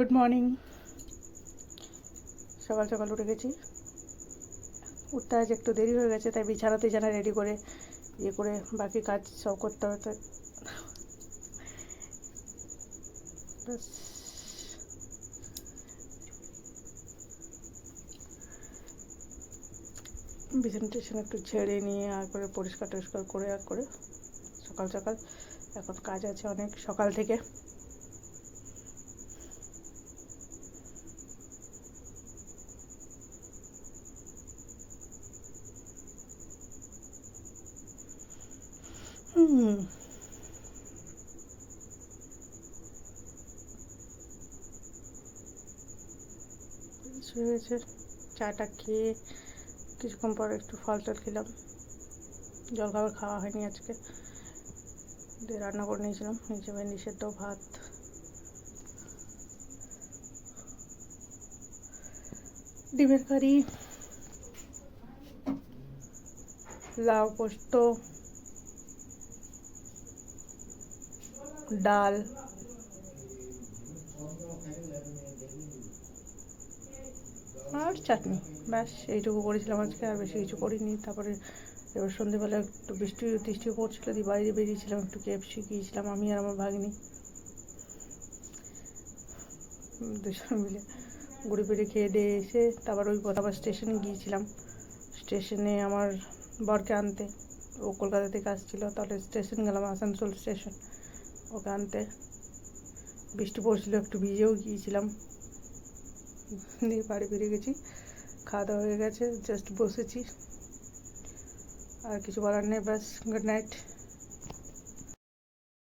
Good morning. সকাল সকাল উঠে গেছি। উঠতে আজ একটু দেরি হয়ে গেছে, তাই বিছানাতে জানা রেডি করে ইয়ে করে বাকি কাজ সব করতে হবে। তাই ব্যাস বিছানা টিছানা একটু ঝেড়ে নিয়ে আর করে পরিষ্কার টরিষ্কার করে আর করে সকাল সকাল এখন কাজ আছে অনেক সকাল থেকে। শুরু হয়েছে। চাটা খেয়ে কিছুক্ষণ পর একটু ফল টল খেলাম। জলখাবার খাওয়া হয়নি আজকে, দিয়ে রান্না করে নিয়েছিলাম নিচে ভেন্ডি সেদ্ধ, ভাত, ডিমের কারি, লাউ পোস্ত, ডাল, আর চাটনি। ব্যাস এইটুকু করেছিলাম আজকে, আর বেশি কিছু করিনি। তারপরে এবার সন্ধ্যেবেলা একটু বৃষ্টি পড়ছিল, দিয়ে বাইরে বেরিয়েছিলাম, একটু KFC গিয়েছিলাম আমি আর আমার ভাগ্নি দুজন মিলে। ঘুরে ফিরে খেয়ে দিয়ে এসে তারপর ওই আবার স্টেশনে গিয়েছিলাম। স্টেশনে আমার বরকে আনতে, ও কলকাতা থেকে আসছিলো, তাহলে স্টেশন গেলাম, আসানসোল স্টেশন, ওকে আনতে। বৃষ্টি পড়ছিল, একটু ভিজেও গিয়েছিলাম, দিয়ে বাড়ি ফিরে গেছি। খাওয়া দাওয়া হয়ে গেছে, জাস্ট বসেছি, আর কিছু বলার নেই। ব্যাস, গুড নাইট।